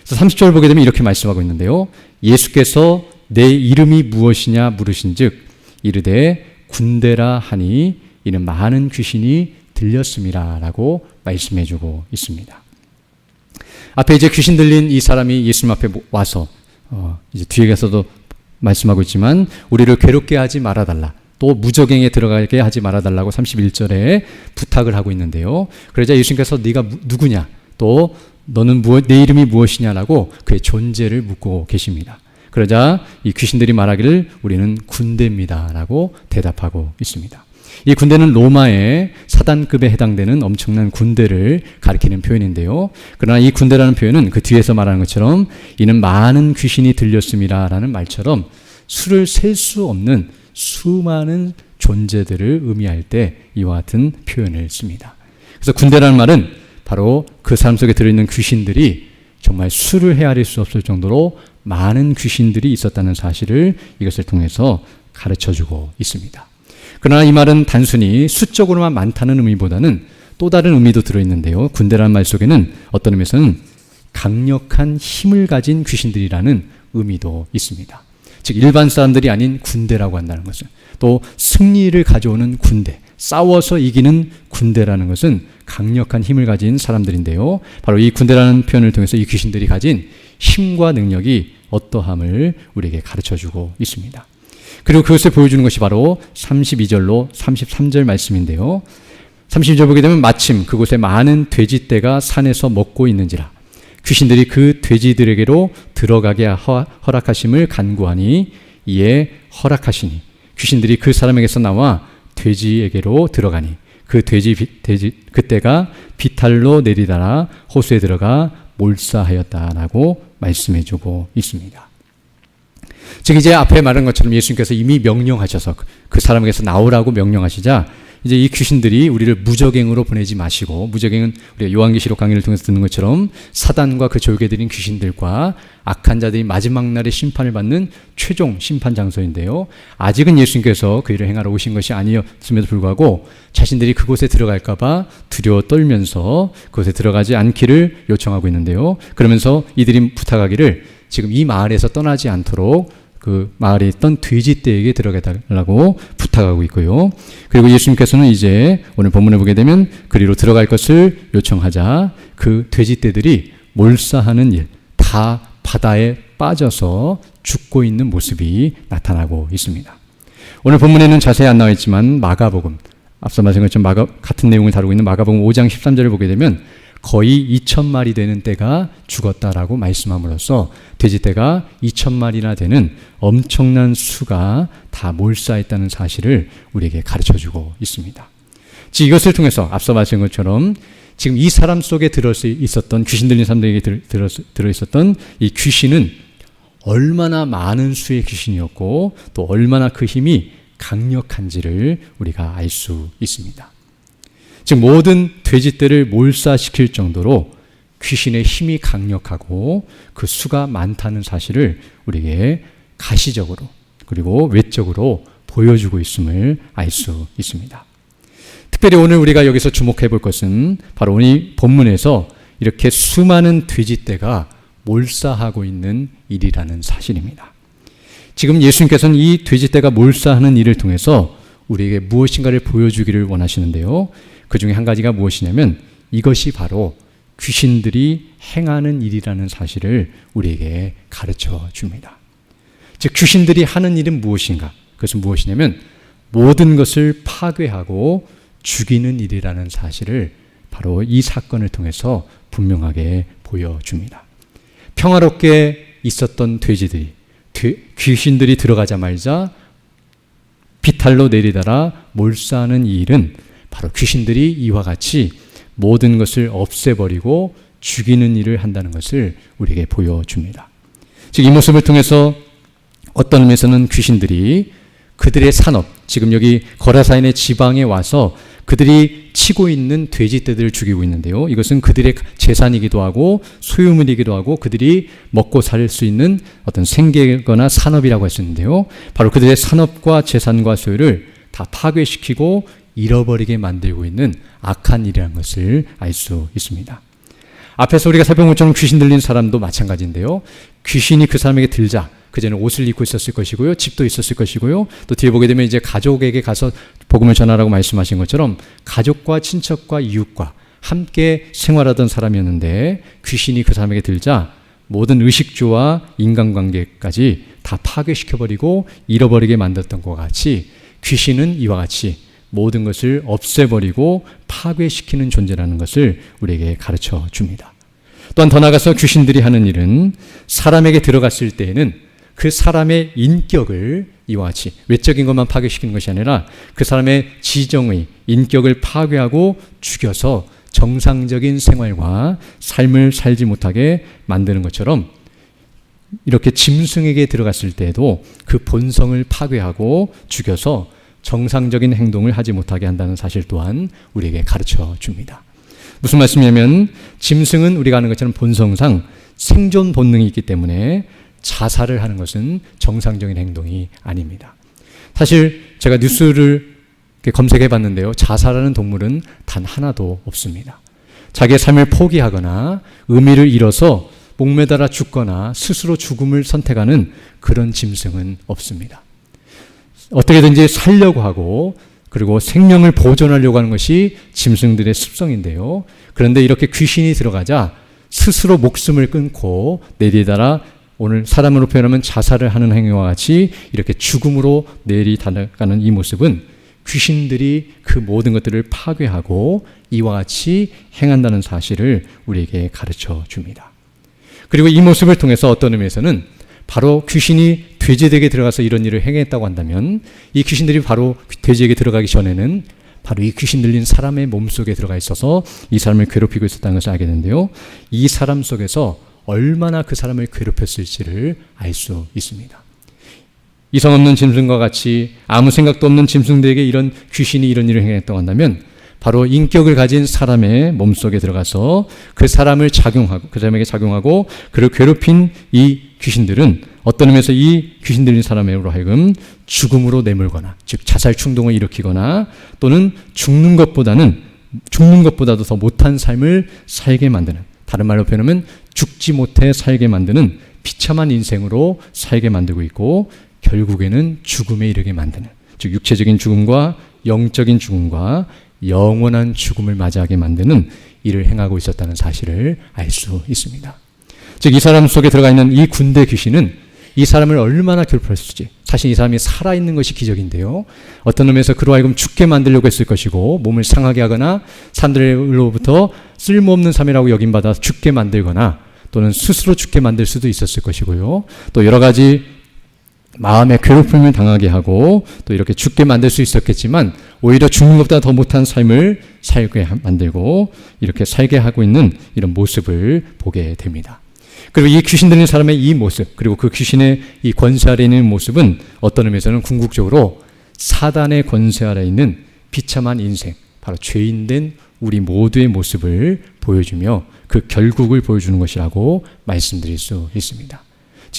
그래서 30절을 보게 되면 이렇게 말씀하고 있는데요. 예수께서 내 이름이 무엇이냐 물으신즉 이르되 군대라 하니 이는 많은 귀신이 들렸음이라 라고 말씀해주고 있습니다. 앞에 이제 귀신 들린 이 사람이 예수님 앞에 와서 이제 뒤에 가서도 말씀하고 있지만 우리를 괴롭게 하지 말아달라, 또 무저갱에 들어가게 하지 말아달라고 31절에 부탁을 하고 있는데요. 그러자 예수님께서 네가 누구냐, 또 너는 내 이름이 무엇이냐라고 그의 존재를 묻고 계십니다. 그러자 이 귀신들이 말하기를 우리는 군대입니다 라고 대답하고 있습니다. 이 군대는 로마의 사단급에 해당되는 엄청난 군대를 가리키는 표현인데요. 그러나 이 군대라는 표현은 그 뒤에서 말하는 것처럼 이는 많은 귀신이 들렸습니다 라는 말처럼 수를 셀 수 없는 수많은 존재들을 의미할 때 이와 같은 표현을 씁니다. 그래서 군대라는 말은 바로 그 사람 속에 들어있는 귀신들이 정말 수를 헤아릴 수 없을 정도로 많은 귀신들이 있었다는 사실을 이것을 통해서 가르쳐주고 있습니다. 그러나 이 말은 단순히 수적으로만 많다는 의미보다는 또 다른 의미도 들어있는데요. 군대라는 말 속에는 어떤 의미에서는 강력한 힘을 가진 귀신들이라는 의미도 있습니다. 즉 일반 사람들이 아닌 군대라고 한다는 것은, 또 승리를 가져오는 군대, 싸워서 이기는 군대라는 것은 강력한 힘을 가진 사람들인데요. 바로 이 군대라는 표현을 통해서 이 귀신들이 가진 힘과 능력이 어떠함을 우리에게 가르쳐주고 있습니다. 그리고 그것을 보여주는 것이 바로 32절로 33절 말씀인데요. 32절 보게 되면 마침 그곳에 많은 돼지떼가 산에서 먹고 있는지라 귀신들이 그 돼지들에게로 들어가게 허락하심을 간구하니 이에 허락하시니 귀신들이 그 사람에게서 나와 돼지에게로 들어가니 그 그때가 비탈로 내리다라 호수에 들어가 몰사하였다라고 말씀해주고 있습니다. 즉 이제 앞에 말한 것처럼 예수님께서 이미 명령하셔서 그 사람에게서 나오라고 명령하시자 이제 이 귀신들이 우리를 무적행으로 보내지 마시고, 무적행은 우리가 요한계시록 강의를 통해서 듣는 것처럼 사단과 그 졸개들인 귀신들과 악한 자들이 마지막 날에 심판을 받는 최종 심판 장소인데요. 아직은 예수님께서 그 일을 행하러 오신 것이 아니었음에도 불구하고 자신들이 그곳에 들어갈까 봐 두려워 떨면서 그곳에 들어가지 않기를 요청하고 있는데요. 그러면서 이들이 부탁하기를 지금 이 마을에서 떠나지 않도록 그 마을에 있던 돼지떼에게 들어가달라고 부탁하고 있고요. 그리고 예수님께서는 이제 오늘 본문에 보게 되면 그리로 들어갈 것을 요청하자 그 돼지떼들이 몰사하는 일, 다 바다에 빠져서 죽고 있는 모습이 나타나고 있습니다. 오늘 본문에는 자세히 안 나와 있지만 마가복음, 앞서 말씀한 것처럼 같은 내용을 다루고 있는 마가복음 5장 13절을 보게 되면 거의 2,000마리 되는 떼가 죽었다라고 말씀함으로써 돼지떼가 2,000마리나 되는 엄청난 수가 다 몰사했다는 사실을 우리에게 가르쳐주고 있습니다. 즉 이것을 통해서 앞서 말씀한 것처럼 지금 이 사람 속에 들어있었던 귀신 들린 사람들에게 들어있었던 이 귀신은 얼마나 많은 수의 귀신이었고 또 얼마나 그 힘이 강력한지를 우리가 알 수 있습니다. 즉 모든 돼지떼를 몰사시킬 정도로 귀신의 힘이 강력하고 그 수가 많다는 사실을 우리에게 가시적으로 그리고 외적으로 보여주고 있음을 알 수 있습니다. 특별히 오늘 우리가 여기서 주목해 볼 것은 바로 오늘 본문에서 이렇게 수많은 돼지떼가 몰사하고 있는 일이라는 사실입니다. 지금 예수님께서는 이 돼지떼가 몰사하는 일을 통해서 우리에게 무엇인가를 보여주기를 원하시는데요. 그 중에 한 가지가 무엇이냐면 이것이 바로 귀신들이 행하는 일이라는 사실을 우리에게 가르쳐 줍니다. 즉 귀신들이 하는 일은 무엇인가? 그것은 무엇이냐면 모든 것을 파괴하고 죽이는 일이라는 사실을 바로 이 사건을 통해서 분명하게 보여줍니다. 평화롭게 있었던 돼지들이 귀신들이 들어가자마자 비탈로 내리다라 몰사하는 이 일은 바로 귀신들이 이와 같이 모든 것을 없애버리고 죽이는 일을 한다는 것을 우리에게 보여줍니다. 즉 이 모습을 통해서 어떤 의미에서는 귀신들이 그들의 산업, 지금 여기 거라사인의 지방에 와서 그들이 치고 있는 돼지떼들을 죽이고 있는데요. 이것은 그들의 재산이기도 하고 소유물이기도 하고 그들이 먹고 살 수 있는 어떤 생계거나 산업이라고 할 수 있는데요. 바로 그들의 산업과 재산과 소유를 다 파괴시키고 잃어버리게 만들고 있는 악한 일이라는 것을 알 수 있습니다. 앞에서 우리가 살펴본 것처럼 귀신 들린 사람도 마찬가지인데요. 귀신이 그 사람에게 들자 그전에 옷을 입고 있었을 것이고요. 집도 있었을 것이고요. 또 뒤에 보게 되면 이제 가족에게 가서 복음을 전하라고 말씀하신 것처럼 가족과 친척과 이웃과 함께 생활하던 사람이었는데 귀신이 그 사람에게 들자 모든 의식주와 인간관계까지 다 파괴시켜버리고 잃어버리게 만들었던 것과 같이 귀신은 이와 같이 모든 것을 없애버리고 파괴시키는 존재라는 것을 우리에게 가르쳐 줍니다. 또한 더 나아가서 귀신들이 하는 일은 사람에게 들어갔을 때에는 그 사람의 인격을 이와 같이 외적인 것만 파괴시키는 것이 아니라 그 사람의 지정의 인격을 파괴하고 죽여서 정상적인 생활과 삶을 살지 못하게 만드는 것처럼 이렇게 짐승에게 들어갔을 때에도 그 본성을 파괴하고 죽여서 정상적인 행동을 하지 못하게 한다는 사실 또한 우리에게 가르쳐 줍니다. 무슨 말씀이냐면 짐승은 우리가 아는 것처럼 본성상 생존 본능이 있기 때문에 자살을 하는 것은 정상적인 행동이 아닙니다. 사실 제가 뉴스를 검색해 봤는데요. 자살하는 동물은 단 하나도 없습니다. 자기의 삶을 포기하거나 의미를 잃어서 목매달아 죽거나 스스로 죽음을 선택하는 그런 짐승은 없습니다. 어떻게든지 살려고 하고 그리고 생명을 보존하려고 하는 것이 짐승들의 습성인데요. 그런데 이렇게 귀신이 들어가자 스스로 목숨을 끊고 내리달아 오늘 사람으로 표현하면 자살을 하는 행위와 같이 이렇게 죽음으로 내리달아가는 이 모습은 귀신들이 그 모든 것들을 파괴하고 이와 같이 행한다는 사실을 우리에게 가르쳐 줍니다. 그리고 이 모습을 통해서 어떤 의미에서는 바로 귀신이 돼지에게 들어가서 이런 일을 행했다고 한다면 이 귀신들이 바로 돼지에게 들어가기 전에는 바로 이 귀신 들린 사람의 몸속에 들어가 있어서 이 사람을 괴롭히고 있었다는 것을 알게 되는데요. 이 사람 속에서 얼마나 그 사람을 괴롭혔을지를 알 수 있습니다. 이성 없는 짐승과 같이 아무 생각도 없는 짐승들에게 이런 귀신이 이런 일을 행했다고 한다면 바로 인격을 가진 사람의 몸속에 들어가서 그 사람을 작용하고 그 사람에게 작용하고 그를 괴롭힌 이 귀신들은 어떤 의미에서 이 귀신 들린 사람으로 하여금 죽음으로 내몰거나 즉 자살 충동을 일으키거나 또는 죽는 것보다도 더 못한 삶을 살게 만드는, 다른 말로 표현하면 죽지 못해 살게 만드는 비참한 인생으로 살게 만들고 있고 결국에는 죽음에 이르게 만드는, 즉 육체적인 죽음과 영적인 죽음과 영원한 죽음을 맞이하게 만드는 일을 행하고 있었다는 사실을 알 수 있습니다. 즉 이 사람 속에 들어가 있는 이 군대 귀신은 이 사람을 얼마나 괴롭혔을지, 사실 이 사람이 살아있는 것이 기적인데요. 어떤 의미에서 그로 하여금 죽게 만들려고 했을 것이고 몸을 상하게 하거나 사람들로부터 쓸모없는 삶이라고 여김받아 죽게 만들거나 또는 스스로 죽게 만들 수도 있었을 것이고요. 또 여러 가지 마음의 괴롭힘을 당하게 하고 또 이렇게 죽게 만들 수 있었겠지만 오히려 죽는 것보다 더 못한 삶을 살게 만들고 이렇게 살게 하고 있는 이런 모습을 보게 됩니다. 그리고 이 귀신 들린 사람의 이 모습, 그리고 그 귀신의 이 권세 아래 있는 모습은 어떤 의미에서는 궁극적으로 사단의 권세 아래 있는 비참한 인생, 바로 죄인된 우리 모두의 모습을 보여주며 그 결국을 보여주는 것이라고 말씀드릴 수 있습니다.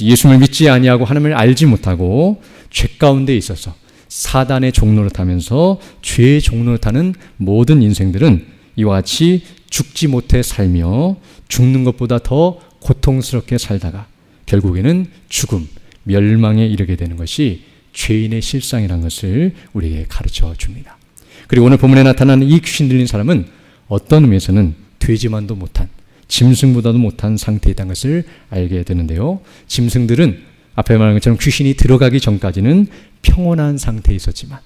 예수님을 믿지 아니하고 하나님을 알지 못하고 죄 가운데 있어서 사단의 종로를 타면서 죄의 종로를 타는 모든 인생들은 이와 같이 죽지 못해 살며 죽는 것보다 더 고통스럽게 살다가 결국에는 죽음, 멸망에 이르게 되는 것이 죄인의 실상이라는 것을 우리에게 가르쳐 줍니다. 그리고 오늘 본문에 나타나는 이 귀신 들린 사람은 어떤 의미에서는 돼지만도 못한, 짐승보다도 못한 상태에 있다는 것을 알게 되는데요. 짐승들은 앞에 말한 것처럼 귀신이 들어가기 전까지는 평온한 상태에 있었지만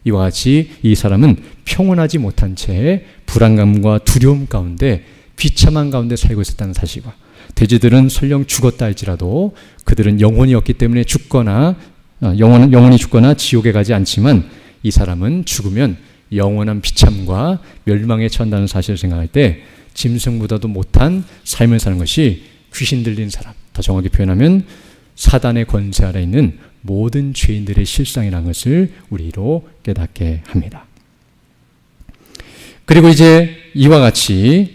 이와 같이 이 사람은 평온하지 못한 채 불안감과 두려움 가운데 비참한 가운데 살고 있었다는 사실과, 돼지들은 설령 죽었다 할지라도 그들은 영혼이 없기 때문에 영원히 죽거나 지옥에 가지 않지만 이 사람은 죽으면 영원한 비참과 멸망에 처한다는 사실을 생각할 때 짐승보다도 못한 삶을 사는 것이 귀신 들린 사람, 더 정확히 표현하면 사단의 권세 아래 있는 모든 죄인들의 실상이라는 것을 우리로 깨닫게 합니다. 그리고 이제 이와 같이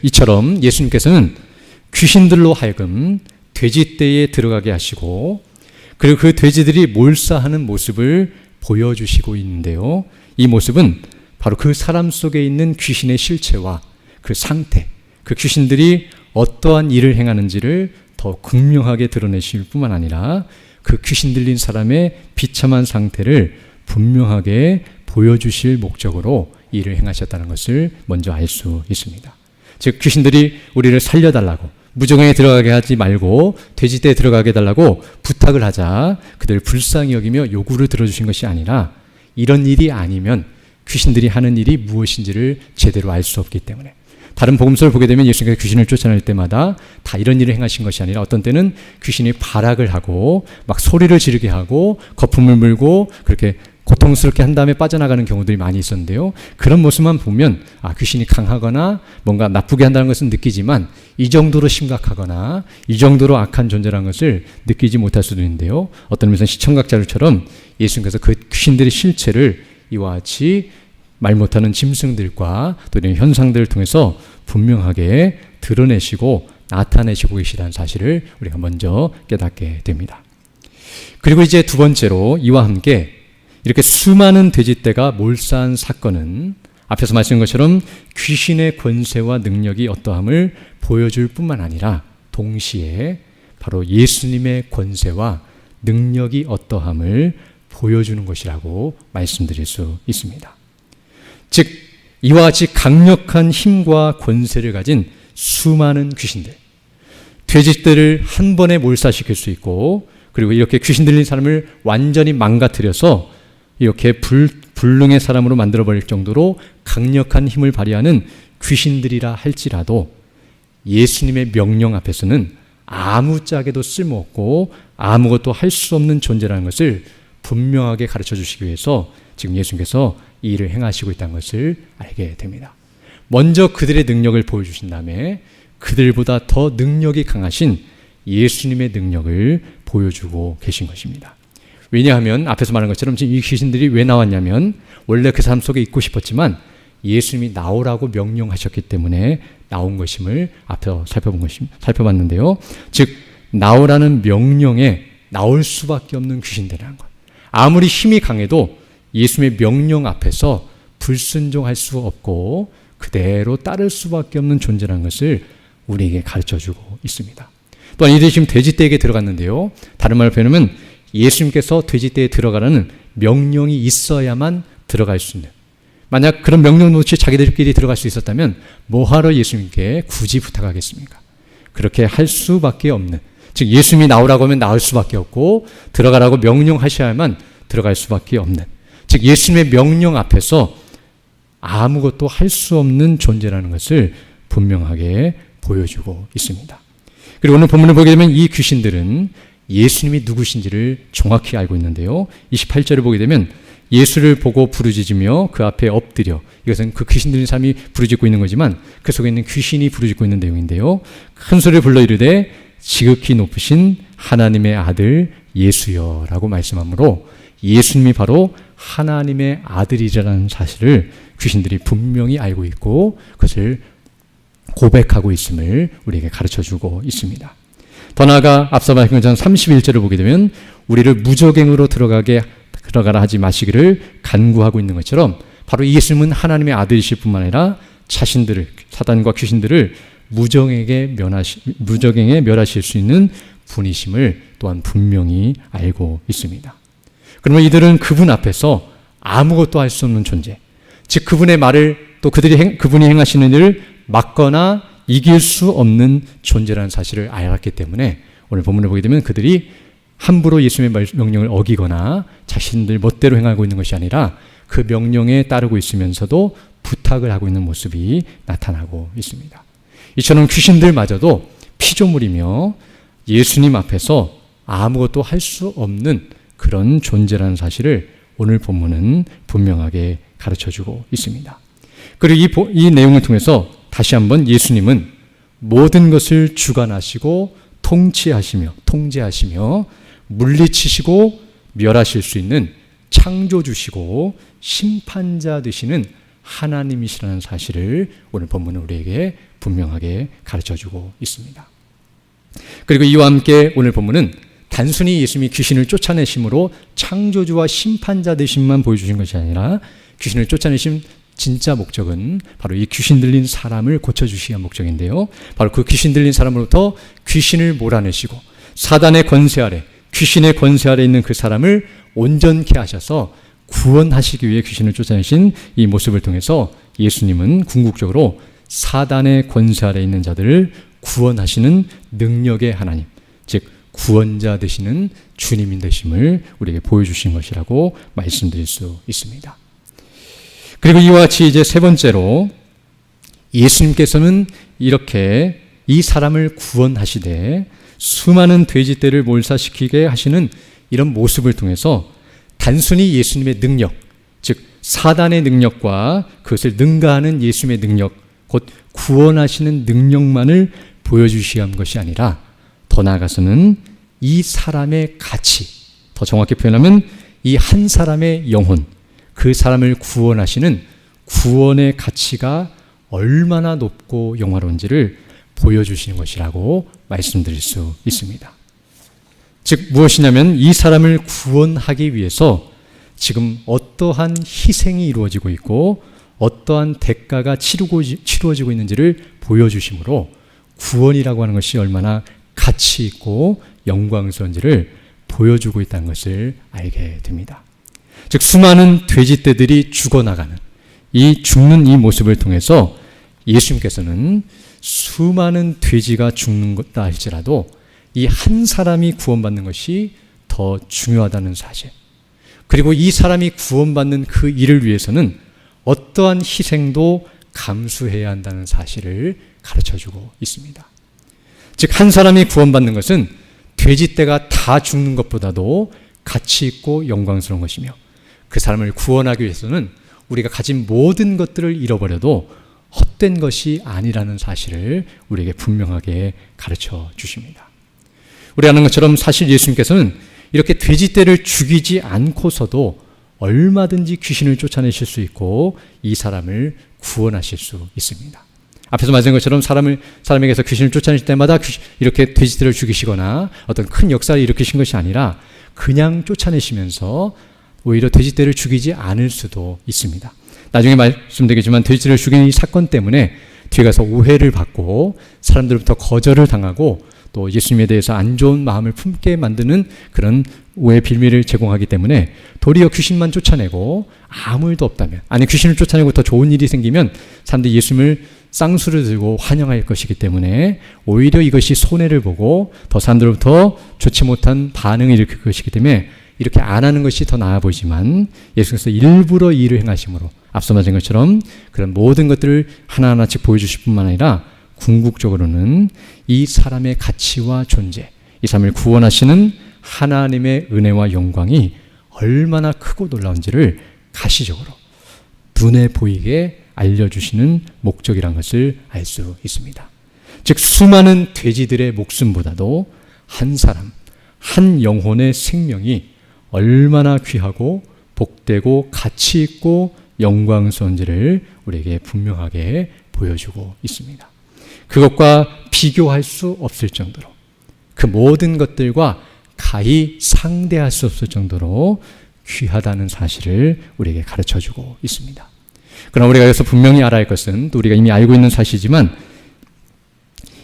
이처럼 예수님께서는 귀신들로 하여금 돼지떼에 들어가게 하시고 그리고 그 돼지들이 몰사하는 모습을 보여주시고 있는데요. 이 모습은 바로 그 사람 속에 있는 귀신의 실체와 그 상태, 그 귀신들이 어떠한 일을 행하는지를 더 극명하게 드러내실 뿐만 아니라 그 귀신 들린 사람의 비참한 상태를 분명하게 보여주실 목적으로 일을 행하셨다는 것을 먼저 알 수 있습니다. 즉 귀신들이 우리를 살려달라고, 무정에 들어가게 하지 말고 돼지떼에 들어가게 해달라고 부탁을 하자 그들 불쌍히 여기며 요구를 들어주신 것이 아니라 이런 일이 아니면 귀신들이 하는 일이 무엇인지를 제대로 알 수 없기 때문에, 다른 복음서를 보게 되면 예수님께서 귀신을 쫓아낼 때마다 다 이런 일을 행하신 것이 아니라 어떤 때는 귀신이 발악을 하고 막 소리를 지르게 하고 거품을 물고 그렇게 고통스럽게 한 다음에 빠져나가는 경우들이 많이 있었는데요. 그런 모습만 보면 귀신이 강하거나 뭔가 나쁘게 한다는 것은 느끼지만 이 정도로 심각하거나 이 정도로 악한 존재라는 것을 느끼지 못할 수도 있는데요. 어떤 의미에서는 시청각자들처럼 예수님께서 그 귀신들의 실체를 이와 같이 말 못하는 짐승들과 또 이런 현상들을 통해서 분명하게 드러내시고 나타내시고 계시다는 사실을 우리가 먼저 깨닫게 됩니다. 그리고 이제 두 번째로 이와 함께 이렇게 수많은 돼지떼가 몰사한 사건은 앞에서 말씀한 것처럼 귀신의 권세와 능력이 어떠함을 보여줄 뿐만 아니라 동시에 바로 예수님의 권세와 능력이 어떠함을 보여주는 것이라고 말씀드릴 수 있습니다. 즉 이와 같이 강력한 힘과 권세를 가진 수많은 귀신들, 돼지떼를 한 번에 몰사시킬 수 있고 그리고 이렇게 귀신 들린 사람을 완전히 망가뜨려서 이렇게 불능의 사람으로 만들어버릴 정도로 강력한 힘을 발휘하는 귀신들이라 할지라도 예수님의 명령 앞에서는 아무짝에도 쓸모없고 아무것도 할 수 없는 존재라는 것을 분명하게 가르쳐 주시기 위해서 지금 예수님께서 이 일을 행하시고 있다는 것을 알게 됩니다. 먼저 그들의 능력을 보여주신 다음에 그들보다 더 능력이 강하신 예수님의 능력을 보여주고 계신 것입니다. 왜냐하면 앞에서 말한 것처럼 지금 이 귀신들이 왜 나왔냐면 원래 그 사람 속에 있고 싶었지만 예수님이 나오라고 명령하셨기 때문에 나온 것임을 앞에서 살펴봤는데요. 즉 나오라는 명령에 나올 수밖에 없는 귀신들이라는 것. 아무리 힘이 강해도 예수님의 명령 앞에서 불순종할 수 없고 그대로 따를 수밖에 없는 존재라는 것을 우리에게 가르쳐주고 있습니다. 또한 이들이 지금 돼지떼에게 들어갔는데요. 다른 말로 표현하면 예수님께서 돼지떼에 들어가라는 명령이 있어야만 들어갈 수 있는, 만약 그런 명령 없이 자기들끼리 들어갈 수 있었다면 뭐하러 예수님께 굳이 부탁하겠습니까? 그렇게 할 수밖에 없는, 즉 예수님이 나오라고 하면 나올 수밖에 없고 들어가라고 명령하셔야만 들어갈 수밖에 없는, 즉 예수님의 명령 앞에서 아무것도 할 수 없는 존재라는 것을 분명하게 보여주고 있습니다. 그리고 오늘 본문을 보게 되면 이 귀신들은 예수님이 누구신지를 정확히 알고 있는데요. 28절을 보게 되면 예수를 보고 부르짖으며 그 앞에 엎드려, 이것은 그 귀신 들린 사람이 부르짖고 있는 거지만 그 속에 있는 귀신이 부르짖고 있는 내용인데요. 큰 소리를 불러 이르되 지극히 높으신 하나님의 아들 예수여 라고 말씀하므로 예수님이 바로 하나님의 아들이라는 사실을 귀신들이 분명히 알고 있고 그것을 고백하고 있음을 우리에게 가르쳐주고 있습니다. 더 나아가 앞서 말한 것처럼 31절을 보게 되면 우리를 무저갱으로 들어가라 하지 마시기를 간구하고 있는 것처럼 바로 예수님은 하나님의 아들이실 뿐만 아니라 자신들을, 사단과 귀신들을 무저갱에 멸하실 수 있는 분이심을 또한 분명히 알고 있습니다. 그러면 이들은 그분 앞에서 아무것도 할 수 없는 존재, 즉 그분의 말을 또 그분이 행하시는 일을 막거나 이길 수 없는 존재라는 사실을 알았기 때문에 오늘 본문을 보게 되면 그들이 함부로 예수님의 명령을 어기거나 자신들 멋대로 행하고 있는 것이 아니라 그 명령에 따르고 있으면서도 부탁을 하고 있는 모습이 나타나고 있습니다. 이처럼 귀신들마저도 피조물이며 예수님 앞에서 아무것도 할 수 없는 그런 존재라는 사실을 오늘 본문은 분명하게 가르쳐주고 있습니다. 그리고 이 내용을 통해서 다시 한번 예수님은 모든 것을 주관하시고 통제하시며 물리치시고 멸하실 수 있는 창조주시고 심판자 되시는 하나님이시라는 사실을 오늘 본문은 우리에게 분명하게 가르쳐주고 있습니다. 그리고 이와 함께 오늘 본문은 단순히 예수님이 귀신을 쫓아내심으로 창조주와 심판자 되심만 보여주신 것이 아니라 귀신을 쫓아내심 진짜 목적은 바로 이 귀신 들린 사람을 고쳐주시기 위한 목적인데요. 바로 그 귀신 들린 사람으로부터 귀신을 몰아내시고 사단의 권세 아래, 귀신의 권세 아래 있는 그 사람을 온전케 하셔서 구원하시기 위해 귀신을 쫓아내신 이 모습을 통해서 예수님은 궁극적으로 사단의 권세 아래 있는 자들을 구원하시는 능력의 하나님, 즉 구원자 되시는 주님인 되심을 우리에게 보여주신 것이라고 말씀드릴 수 있습니다. 그리고 이와 같이 이제 세 번째로 예수님께서는 이렇게 이 사람을 구원하시되 수많은 돼지떼를 몰살시키게 하시는 이런 모습을 통해서 단순히 예수님의 능력, 즉 사단의 능력과 그것을 능가하는 예수님의 능력, 곧 구원하시는 능력만을 보여주시기 위한 것이 아니라 더 나아가서는 이 사람의 가치, 더 정확히 표현하면 이 한 사람의 영혼, 그 사람을 구원하시는 구원의 가치가 얼마나 높고 영화로운지를 보여주시는 것이라고 말씀드릴 수 있습니다. 즉 무엇이냐면 이 사람을 구원하기 위해서 지금 어떠한 희생이 이루어지고 있고 어떠한 대가가 치루어지고 있는지를 보여주심으로 구원이라고 하는 것이 얼마나 가치 있고 영광스러운지를 보여주고 있다는 것을 알게 됩니다. 즉 수많은 돼지떼들이 죽어나가는 이 죽는 이 모습을 통해서 예수님께서는 수많은 돼지가 죽는 것다 할지라도 이 한 사람이 구원받는 것이 더 중요하다는 사실, 그리고 이 사람이 구원받는 그 일을 위해서는 어떠한 희생도 감수해야 한다는 사실을 가르쳐주고 있습니다. 즉 한 사람이 구원받는 것은 돼지떼가 다 죽는 것보다도 가치 있고 영광스러운 것이며 그 사람을 구원하기 위해서는 우리가 가진 모든 것들을 잃어버려도 헛된 것이 아니라는 사실을 우리에게 분명하게 가르쳐 주십니다. 우리 아는 것처럼 사실 예수님께서는 이렇게 돼지떼를 죽이지 않고서도 얼마든지 귀신을 쫓아내실 수 있고 이 사람을 구원하실 수 있습니다. 앞에서 말씀드린 것처럼 사람에게서 귀신을 쫓아내실 때마다 이렇게 돼지떼를 죽이시거나 어떤 큰 역사를 일으키신 것이 아니라 그냥 쫓아내시면서 오히려 돼지떼를 죽이지 않을 수도 있습니다. 나중에 말씀드리겠지만 돼지떼를 죽인 이 사건 때문에 뒤에 가서 오해를 받고 사람들부터 거절을 당하고 또 예수님에 대해서 안 좋은 마음을 품게 만드는 그런 오해 빌미를 제공하기 때문에 도리어 귀신만 쫓아내고 아무 일도 없다면, 아니 귀신을 쫓아내고 더 좋은 일이 생기면 사람들이 예수님을 쌍수를 들고 환영할 것이기 때문에 오히려 이것이 손해를 보고 더 사람들로부터 좋지 못한 반응을 일으킬 것이기 때문에 이렇게 안 하는 것이 더 나아 보이지만 예수께서 일부러 이 일을 행하심으로 앞서 말한 것처럼 그런 모든 것들을 하나하나씩 보여주실 뿐만 아니라 궁극적으로는 이 사람의 가치와 존재, 이 사람을 구원하시는 하나님의 은혜와 영광이 얼마나 크고 놀라운지를 가시적으로 눈에 보이게 알려주시는 목적이란 것을 알 수 있습니다. 즉 수많은 돼지들의 목숨보다도 한 사람, 한 영혼의 생명이 얼마나 귀하고 복되고 가치 있고 영광스러운지를 우리에게 분명하게 보여주고 있습니다. 그것과 비교할 수 없을 정도로, 그 모든 것들과 가히 상대할 수 없을 정도로 귀하다는 사실을 우리에게 가르쳐주고 있습니다. 그러나 우리가 여기서 분명히 알아야 할 것은, 또 우리가 이미 알고 있는 사실이지만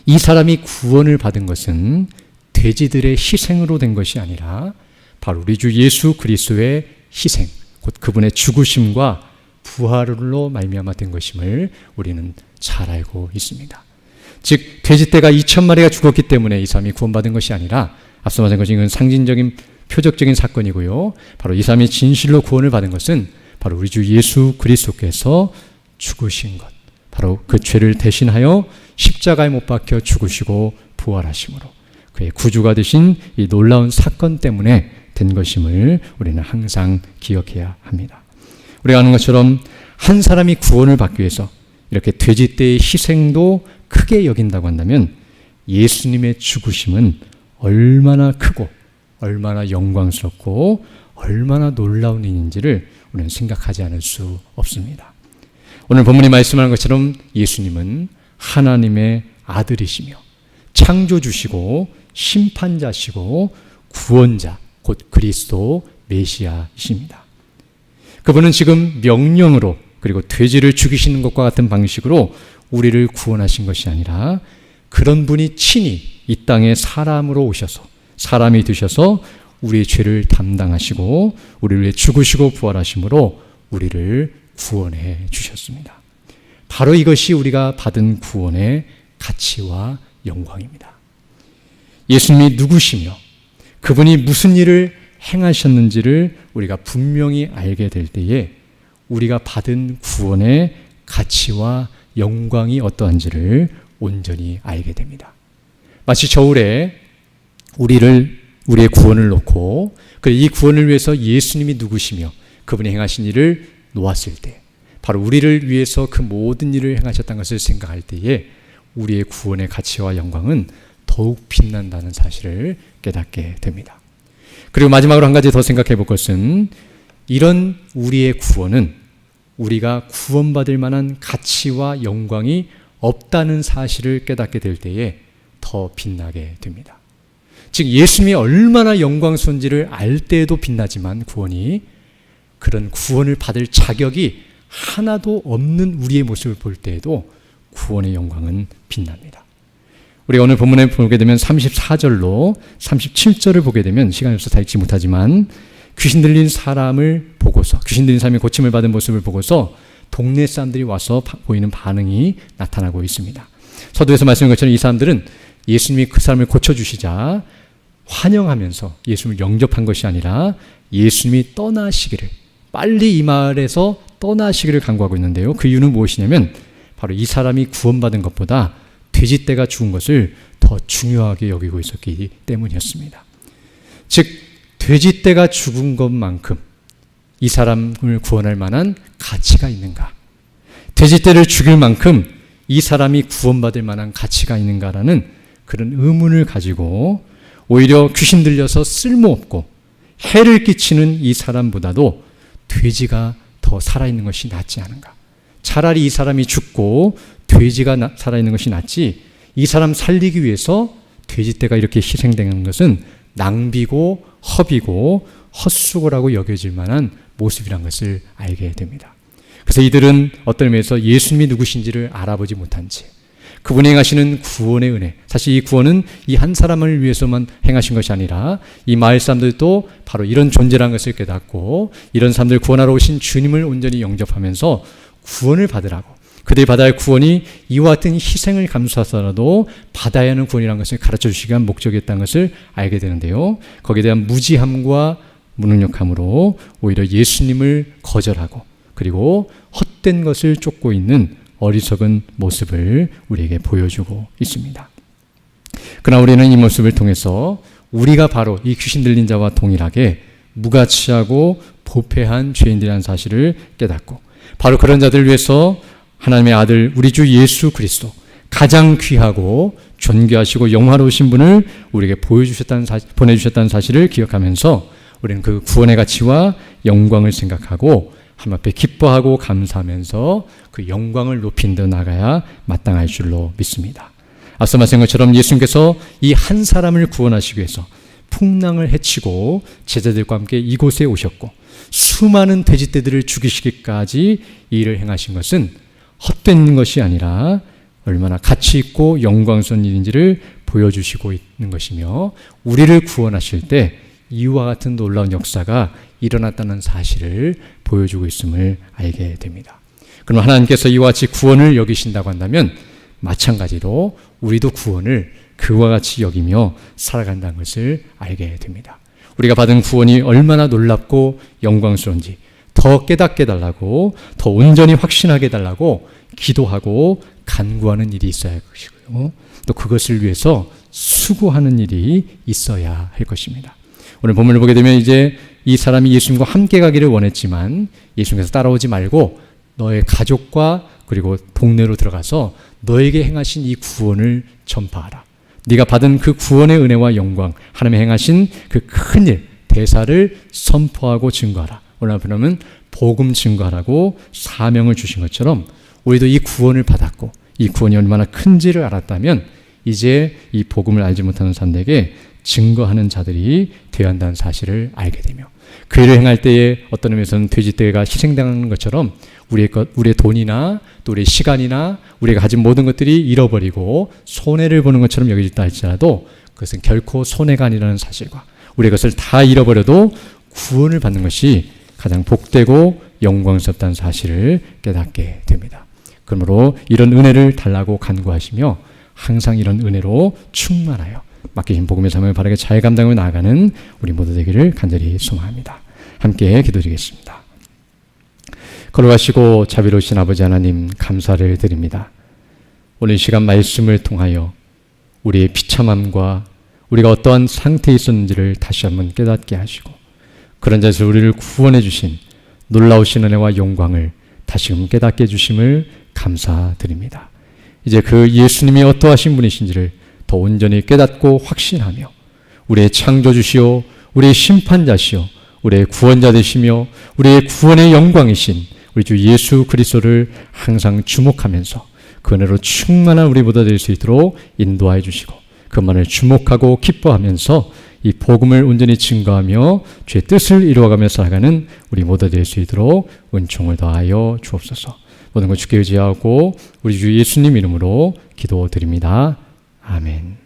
이 사람이 구원을 받은 것은 돼지들의 희생으로 된 것이 아니라 바로 우리 주 예수 그리스도의 희생, 곧 그분의 죽으심과 부활로 말미암아 된 것임을 우리는 잘 알고 있습니다. 즉 돼지떼가 2,000마리가 죽었기 때문에 이 사람이 구원받은 것이 아니라 앞서 말한 것은 이건 상징적인 표적적인 사건이고요. 바로 이 사람이 진실로 구원을 받은 것은 바로 우리 주 예수 그리스도께서 죽으신 것, 바로 그 죄를 대신하여 십자가에 못 박혀 죽으시고 부활하심으로 그의 구주가 되신 이 놀라운 사건 때문에 된 것임을 우리는 항상 기억해야 합니다. 우리가 아는 것처럼 한 사람이 구원을 받기 위해서 이렇게 돼지떼의 희생도 크게 여긴다고 한다면 예수님의 죽으심은 얼마나 크고 얼마나 영광스럽고 얼마나 놀라운 일인지를 우리는 생각하지 않을 수 없습니다. 오늘 본문이 말씀하는 것처럼 예수님은 하나님의 아들이시며 창조주시고 심판자시고 구원자, 곧 그리스도 메시아이십니다. 그분은 지금 명령으로 그리고 돼지를 죽이시는 것과 같은 방식으로 우리를 구원하신 것이 아니라 그런 분이 친히 이 땅에 사람으로 오셔서 사람이 되셔서 우리의 죄를 담당하시고 우리를 위해 죽으시고 부활하심으로 우리를 구원해 주셨습니다. 바로 이것이 우리가 받은 구원의 가치와 영광입니다. 예수님이 누구시며 그분이 무슨 일을 행하셨는지를 우리가 분명히 알게 될 때에 우리가 받은 구원의 가치와 영광이 어떠한지를 온전히 알게 됩니다. 마치 저울에 우리의 구원을 놓고 이 구원을 위해서 예수님이 누구시며 그분이 행하신 일을 놓았을 때 바로 우리를 위해서 그 모든 일을 행하셨다는 것을 생각할 때에 우리의 구원의 가치와 영광은 더욱 빛난다는 사실을 깨닫게 됩니다. 그리고 마지막으로 한 가지 더 생각해 볼 것은 이런 우리의 구원은 우리가 구원받을 만한 가치와 영광이 없다는 사실을 깨닫게 될 때에 더 빛나게 됩니다. 즉 예수님이 얼마나 영광스러운지를 알 때에도 빛나지만 구원이 그런 구원을 받을 자격이 하나도 없는 우리의 모습을 볼 때에도 구원의 영광은 빛납니다. 우리가 오늘 본문에 보게 되면 34절로 37절을 보게 되면 시간이 없어서 다 읽지 못하지만 귀신 들린 사람을 보고서 귀신 들린 사람이 고침을 받은 모습을 보고서 동네 사람들이 와서 보이는 반응이 나타나고 있습니다. 서두에서 말씀한 것처럼 이 사람들은 예수님이 그 사람을 고쳐주시자 환영하면서 예수님을 영접한 것이 아니라 예수님이 떠나시기를 빨리 이 마을에서 떠나시기를 간구하고 있는데요. 그 이유는 무엇이냐면 바로 이 사람이 구원받은 것보다 돼지떼가 죽은 것을 더 중요하게 여기고 있었기 때문이었습니다. 즉 돼지떼가 죽은 것만큼 이 사람을 구원할 만한 가치가 있는가? 돼지떼를 죽일 만큼 이 사람이 구원받을 만한 가치가 있는가라는 그런 의문을 가지고 오히려 귀신 들려서 쓸모없고 해를 끼치는 이 사람보다도 돼지가 더 살아있는 것이 낫지 않은가? 차라리 이 사람이 죽고 돼지가 살아있는 것이 낫지 이 사람 살리기 위해서 돼지떼가 이렇게 희생되는 것은 낭비고 허비고 헛수고라고 여겨질 만한 모습이란 것을 알게 됩니다. 그래서 이들은 어떤 의미에서 예수님이 누구신지를 알아보지 못한 채 그분이 행하시는 구원의 은혜, 사실 이 구원은 이 한 사람을 위해서만 행하신 것이 아니라 이 마을 사람들도 바로 이런 존재라는 것을 깨닫고 이런 사람들 구원하러 오신 주님을 온전히 영접하면서 구원을 받으라고 그들이 받아야 할 구원이 이와 같은 희생을 감수하서라도 받아야 하는 구원이라는 것을 가르쳐 주시기 위한 목적이었다는 것을 알게 되는데요. 거기에 대한 무지함과 무능력함으로 오히려 예수님을 거절하고 그리고 헛된 것을 쫓고 있는 어리석은 모습을 우리에게 보여주고 있습니다. 그러나 우리는 이 모습을 통해서 우리가 바로 이 귀신 들린 자와 동일하게 무가치하고 부패한 죄인들이라는 사실을 깨닫고 바로 그런 자들을 위해서 하나님의 아들 우리 주 예수 그리스도 가장 귀하고 존귀하시고 영화로우신 분을 우리에게 보내주셨다는 사실을 기억하면서 우리는 그 구원의 가치와 영광을 생각하고 하나님 앞에 기뻐하고 감사하면서 그 영광을 높인 데 나가야 마땅할 줄로 믿습니다. 앞서 말씀한 것처럼 예수님께서 이 한 사람을 구원하시기 위해서 풍랑을 헤치고 제자들과 함께 이곳에 오셨고 수많은 돼지떼들을 죽이시기까지 이 일을 행하신 것은 헛된 것이 아니라 얼마나 가치 있고 영광스러운 일인지를 보여주시고 있는 것이며 우리를 구원하실 때 이와 같은 놀라운 역사가 일어났다는 사실을 보여주고 있음을 알게 됩니다. 그럼 하나님께서 이와 같이 구원을 여기신다고 한다면 마찬가지로 우리도 구원을 그와 같이 여기며 살아간다는 것을 알게 됩니다. 우리가 받은 구원이 얼마나 놀랍고 영광스러운지 더 깨닫게 해달라고 더 온전히 확신하게 해달라고 기도하고 간구하는 일이 있어야 할 것이고요. 또 그것을 위해서 수고하는 일이 있어야 할 것입니다. 오늘 본문을 보게 되면 이제 이 사람이 예수님과 함께 가기를 원했지만 예수님께서 따라오지 말고 너의 가족과 그리고 동네로 들어가서 너에게 행하신 이 구원을 전파하라. 네가 받은 그 구원의 은혜와 영광, 하나님이 행하신 그 큰 일, 대사를 선포하고 증거하라. 오늘 보면 복음 증거하라고 사명을 주신 것처럼 우리도 이 구원을 받았고 이 구원이 얼마나 큰지를 알았다면 이제 이 복음을 알지 못하는 사람들에게 증거하는 자들이 되어야 한다는 사실을 알게 되며 그 일을 행할 때에 어떤 의미에서는 돼지떼가 희생당하는 것처럼 우리의 돈이나 또 우리의 시간이나 우리가 가진 모든 것들이 잃어버리고 손해를 보는 것처럼 여겨진다 할지라도 그것은 결코 손해가 아니라는 사실과 우리 것을 다 잃어버려도 구원을 받는 것이 가장 복되고 영광스럽다는 사실을 깨닫게 됩니다. 그러므로 이런 은혜를 달라고 간구하시며 항상 이런 은혜로 충만하여 맡기신 복음의 삶을 바르게 잘 감당하며 나아가는 우리 모두 되기를 간절히 소망합니다. 함께 기도드리겠습니다. 걸어가시고 자비로우신 아버지 하나님 감사를 드립니다. 오늘 시간 말씀을 통하여 우리의 비참함과 우리가 어떠한 상태에 있었는지를 다시 한번 깨닫게 하시고 그런 자에서 우리를 구원해 주신 놀라우신 은혜와 영광을 다시금 깨닫게 해주심을 감사드립니다. 이제 그 예수님이 어떠하신 분이신지를 더 온전히 깨닫고 확신하며 우리의 창조주시오, 우리의 심판자시오, 우리의 구원자 되시며 우리의 구원의 영광이신 우리 주 예수 그리스도를 항상 주목하면서 그 은혜로 충만한 우리 모두 될 수 있도록 인도하여 주시고 그만을 주목하고 기뻐하면서 이 복음을 온전히 증거하며 주의 뜻을 이루어가며 살아가는 우리 모두 될 수 있도록 은총을 더하여 주옵소서. 모든 것 주께 의지하고 우리 주 예수님 이름으로 기도드립니다. 아멘.